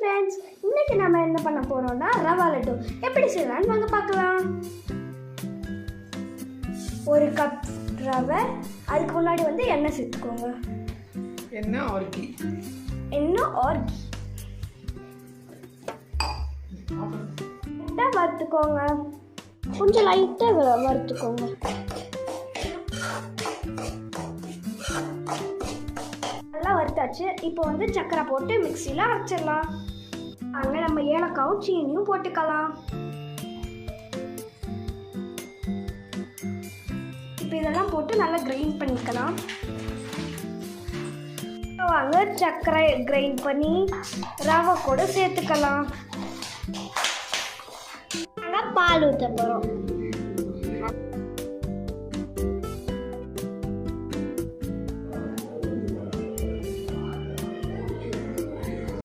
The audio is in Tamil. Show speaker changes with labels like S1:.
S1: ஃப்ரெண்ட்ஸ், இன்னைக்கு நம்ம என்ன பண்ண போறோம்னா ரவா லட்டு எப்படி செய்யலாம்னு வாங்க பார்க்கலாம். ஒரு கப் ரவை, அதுக்கு முன்னாடி எண்ணெய் சேர்த்துக்கோங்க.
S2: எண்ணெய் ஆர் கீ
S1: லைட்டாக வறுத்துக்கோங்க. கொஞ்சம் லைட்டாக வறுத்துக்கோங்க. நல்லா வறுத்தாச்சு. இப்போ சக்கரை போட்டு மிக்சியில் அரைச்சிடலாம். அங்கே நம்ம ஏலக்காவும் சீனியும் போட்டுக்கலாம். இப்போ இதெல்லாம் போட்டு நல்லா கிரைண்ட் பண்ணிக்கலாம். வாங்க சக்கரை கிரைண்ட் பண்ணி ரவை கூட சேர்த்துக்கலாம். பால் ஊற்ற போகிறோம்.